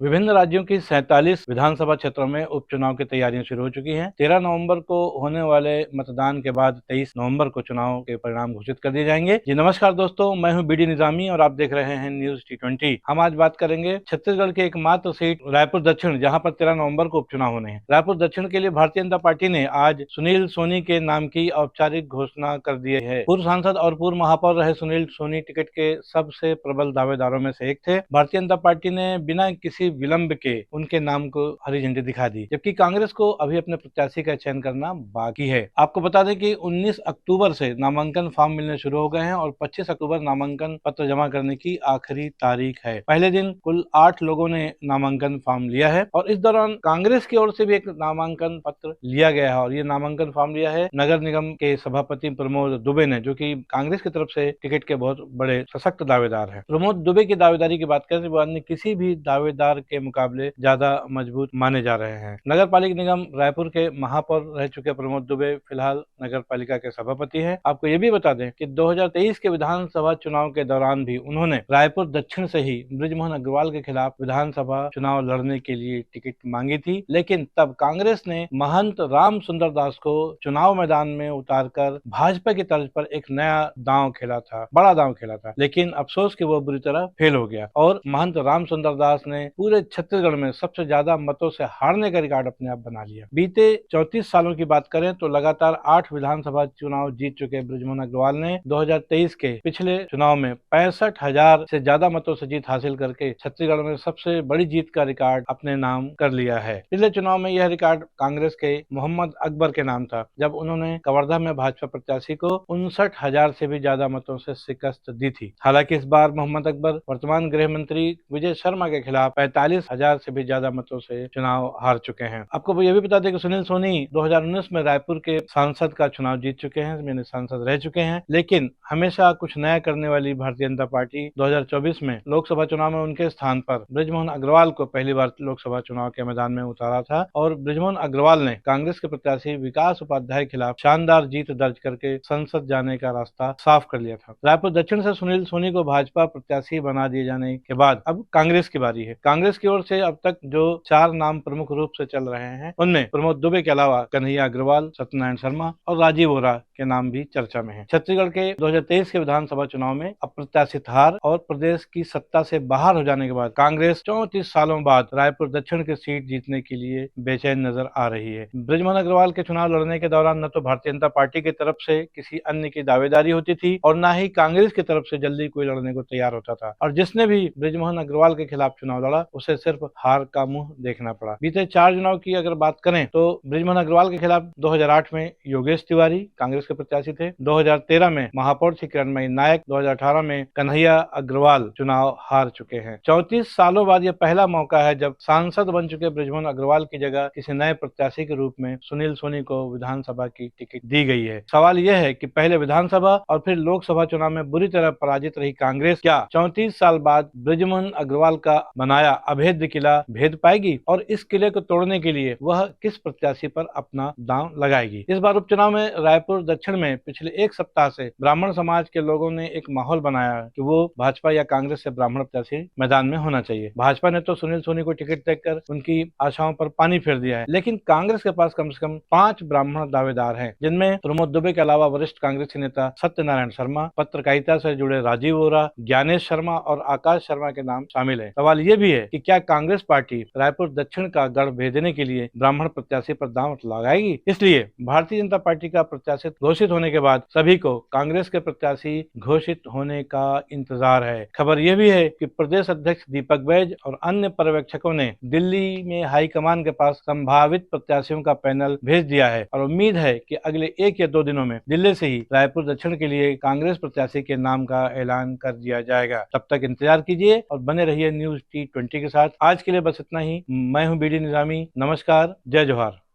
विभिन्न राज्यों की 47 विधानसभा क्षेत्रों में उपचुनाव की तैयारियां शुरू हो चुकी हैं। 13 नवंबर को होने वाले मतदान के बाद 23 नवंबर को चुनाव के परिणाम घोषित कर दिए जाएंगे। जी नमस्कार दोस्तों, मैं हूं बीडी निजामी और आप देख रहे हैं न्यूज T20। हम आज बात करेंगे छत्तीसगढ़ की एकमात्र सीट रायपुर दक्षिण, जहां पर 13 नवंबर को उपचुनाव होने हैं। रायपुर दक्षिण के लिए भारतीय जनता पार्टी ने आज सुनील सोनी के नाम की औपचारिक घोषणा कर दी है। पूर्व सांसद और पूर्व महापौर रहे सुनील सोनी टिकट के सबसे प्रबल दावेदारों में से एक थे। भारतीय जनता पार्टी ने बिना किसी विलंब के उनके नाम को हरी झंडी दिखा दी, जबकि कांग्रेस को अभी अपने प्रत्याशी का चयन करना बाकी है। आपको बता दें कि 19 अक्टूबर से नामांकन फॉर्म मिलने शुरू हो गए हैं और 25 अक्टूबर नामांकन पत्र जमा करने की आखिरी तारीख है। पहले दिन कुल 8 लोगों ने नामांकन फॉर्म लिया है और इस दौरान कांग्रेस की ओर से भी एक नामांकन पत्र लिया गया है और ये नामांकन फॉर्म लिया है नगर निगम के सभापति प्रमोद दुबे ने, जो कि कांग्रेस की तरफ से टिकट के बहुत बड़े सशक्त दावेदार हैं। प्रमोद दुबे की दावेदारी की बात करें तो वो अन्य किसी भी दावेदार के मुकाबले ज्यादा मजबूत माने जा रहे हैं। नगर पालिका निगम रायपुर के महापौर रह चुके प्रमोद दुबे फिलहाल नगर पालिका के सभापति हैं। आपको ये भी बता दें कि 2023 के विधानसभा चुनाव के दौरान भी उन्होंने रायपुर दक्षिण से ही बृजमोहन अग्रवाल के खिलाफ विधानसभा चुनाव लड़ने के लिए टिकट मांगी थी, लेकिन तब कांग्रेस ने महंत राम सुंदर दास को चुनाव मैदान में उतारकर भाजपा की तर्ज पर एक नया दांव खेला था, बड़ा दांव खेला था। लेकिन अफसोस कि वो बुरी तरह फेल हो गया और महंत राम सुंदर दास ने पूरे छत्तीसगढ़ में सबसे ज्यादा मतों से हारने का रिकॉर्ड अपने आप बना लिया। बीते 34 सालों की बात करें तो लगातार 8 विधानसभा चुनाव जीत चुके बृजमोहन अग्रवाल ने 2023 के पिछले चुनाव में 65,000 से ज्यादा मतों से जीत हासिल करके छत्तीसगढ़ में सबसे बड़ी जीत का रिकॉर्ड अपने नाम कर लिया है। पिछले चुनाव में यह रिकॉर्ड कांग्रेस के मोहम्मद अकबर के नाम था, जब उन्होंने कवर्धा में भाजपा प्रत्याशी को 59,000 से भी ज्यादा मतों से शिकस्त दी थी। हालांकि इस बार मोहम्मद अकबर वर्तमान गृह मंत्री विजय शर्मा के खिलाफ 45,000 से भी ज्यादा मतों से चुनाव हार चुके हैं। आपको ये भी बता दें कि सुनील सोनी 2019 में रायपुर के सांसद का चुनाव जीत चुके हैं, मैंने सांसद रह चुके हैं, लेकिन हमेशा कुछ नया करने वाली भारतीय जनता पार्टी 2024 में लोकसभा चुनाव में उनके स्थान पर बृजमोहन अग्रवाल को पहली बार लोकसभा चुनाव के मैदान में उतारा था और बृजमोहन अग्रवाल ने कांग्रेस के प्रत्याशी विकास उपाध्याय के खिलाफ शानदार जीत दर्ज करके संसद जाने का रास्ता साफ कर लिया था। रायपुर दक्षिण से सुनील सोनी को भाजपा प्रत्याशी बना दिए जाने के बाद अब कांग्रेस की बारी है। कांग्रेस की ओर से अब तक जो 4 नाम प्रमुख रूप से चल रहे हैं उनमें प्रमोद दुबे के अलावा कन्हैया अग्रवाल, सत्यनारायण शर्मा और राजीव बोरा के नाम भी चर्चा में है। छत्तीसगढ़ के 2023 के विधानसभा चुनाव में अप्रत्याशित हार और प्रदेश की सत्ता से बाहर हो जाने के बाद कांग्रेस 34 सालों बाद रायपुर दक्षिण की सीट जीतने के लिए बेचैन नजर आ रही है। बृजमोहन अग्रवाल के चुनाव लड़ने के दौरान न तो भारतीय जनता पार्टी की तरफ से किसी अन्य की दावेदारी होती थी और न ही कांग्रेस की तरफ से जल्दी कोई लड़ने को तैयार होता था और जिसने भी बृजमोहन अग्रवाल के खिलाफ चुनाव लड़ा उसे सिर्फ हार का मुंह देखना पड़ा। बीते 4 चुनाव की अगर बात करें तो बृजमोहन अग्रवाल के खिलाफ 2008 में योगेश तिवारी कांग्रेस के प्रत्याशी थे, 2013 में महापौर थी किरणमयी नायक, 2018 में कन्हैया अग्रवाल चुनाव हार चुके हैं। 34 सालों बाद यह पहला मौका है जब सांसद बन चुके बृजमोहन अग्रवाल की जगह किसी नए प्रत्याशी के रूप में सुनील सोनी को विधानसभा की टिकट दी गई है। सवाल यह है कि पहले विधानसभा और फिर लोकसभा चुनाव में बुरी तरह पराजित रही कांग्रेस क्या 34 साल बाद बृजमोहन अग्रवाल का बनाया अभेद्य किला भेद पाएगी और इस किले को तोड़ने के लिए वह किस प्रत्याशी पर अपना दांव लगाएगी। इस बार उपचुनाव में रायपुर दक्षिण में पिछले एक सप्ताह से ब्राह्मण समाज के लोगों ने एक माहौल बनाया कि वो भाजपा या कांग्रेस से ब्राह्मण प्रत्याशी मैदान में होना चाहिए। भाजपा ने तो सुनील सोनी को टिकट देकर उनकी आशाओं पर पानी फेर दिया है, लेकिन कांग्रेस के पास कम से कम 5 ब्राह्मण दावेदार हैं, जिनमें प्रमोद दुबे के अलावा वरिष्ठ कांग्रेसी नेता सत्यनारायण शर्मा, पत्रकारिता से जुड़े राजीव बोरा, ज्ञानेश शर्मा और आकाश शर्मा के नाम शामिल है। सवाल ये भी है कि क्या कांग्रेस पार्टी रायपुर दक्षिण का गढ़ भेदने के लिए ब्राह्मण प्रत्याशी पर दांव लगाएगी। इसलिए भारतीय जनता पार्टी का प्रत्याशी घोषित होने के बाद सभी को कांग्रेस के प्रत्याशी घोषित होने का इंतजार है। खबर यह भी है कि प्रदेश अध्यक्ष दीपक बैज और अन्य पर्यवेक्षकों ने दिल्ली में हाईकमान के पास संभावित प्रत्याशियों का पैनल भेज दिया है और उम्मीद है कि अगले 1 या 2 दिनों में दिल्ली से ही रायपुर दक्षिण के लिए कांग्रेस प्रत्याशी के नाम का ऐलान कर दिया जाएगा। तब तक इंतजार कीजिए और बने रहिए न्यूज T20 के साथ। आज के लिए बस इतना ही। मैं हूं बीडी निजामी। नमस्कार, जय जोहार।